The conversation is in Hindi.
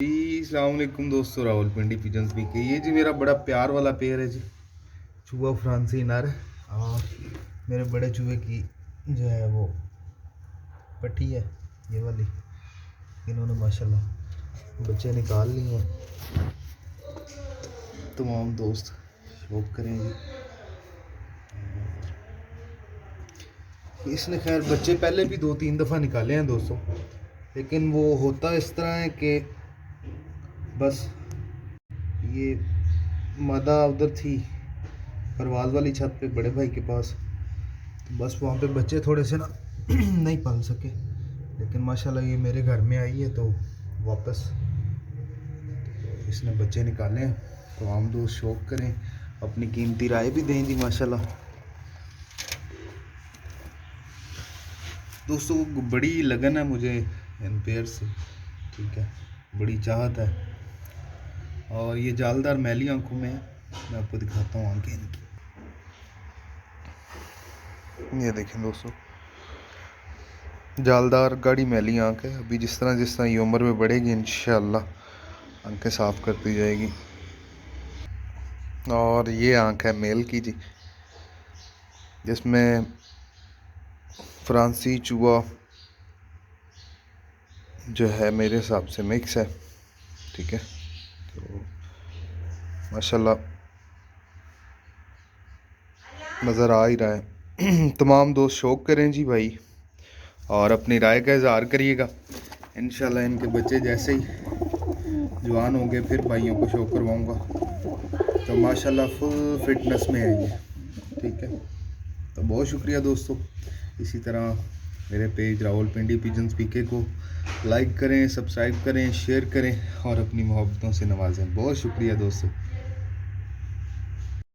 जी अस्सलाम वालेकुम दोस्तों, रावलपिंडी पिजन्स भी के ये जी मेरा बड़ा प्यार वाला पेयर है जी। चूहा फ्रांसी नर और मेरे बड़े चूहे की जो है वो पट्टी है ये वाली। इन्होंने माशाल्लाह बच्चे निकाल लिए हैं। तमाम दोस्त शौक करें जी। इसने खैर बच्चे पहले भी 2-3 दफ़ा निकाले हैं दोस्तों, लेकिन वो होता इस तरह है कि बस ये मादा उधर थी परवाल वाली छत पे बड़े भाई के पास, तो बस वहाँ पे बच्चे थोड़े से ना नहीं पाल सके, लेकिन माशाल्लाह ये मेरे घर में आई है तो वापस इसने बच्चे निकाले हैं। तो आम दोस्त शौक करें, अपनी कीमती राय भी दें जी। माशाल्लाह दोस्तों बड़ी लगन है मुझे इन पेयर से, ठीक है, बड़ी चाहत है। और ये जालदार मैली आंखों में है, मैं आपको दिखाता हूँ आंखें इनकी। ये देखें दोस्तों, जालदार गाढ़ी मैली आंख है। अभी जिस तरह ये उम्र में बढ़ेगी इंशाअल्लाह आंखें साफ़ करती जाएगी। और ये आंख है मेल की जी, जिसमें फ्रांसी चूहा जो है मेरे हिसाब से मिक्स है, ठीक है। तो माशाल्लाह नज़र आ ही रहा है। तमाम दोस्त शौक करें जी भाई, और अपनी राय का इज़हार करिएगा। इंशाल्लाह इनके बच्चे जैसे ही जवान होंगे फिर भाइयों को शो करवाऊँगा। तो माशाल्लाह फुल फिटनेस में है ये, ठीक है। तो बहुत शुक्रिया दोस्तों, इसी तरह मेरे पेज रावलपिंडी पिजन्स पीके को लाइक करें, सब्सक्राइब करें, शेयर करें और अपनी मोहब्बतों से नवाजें। बहुत शुक्रिया दोस्तों।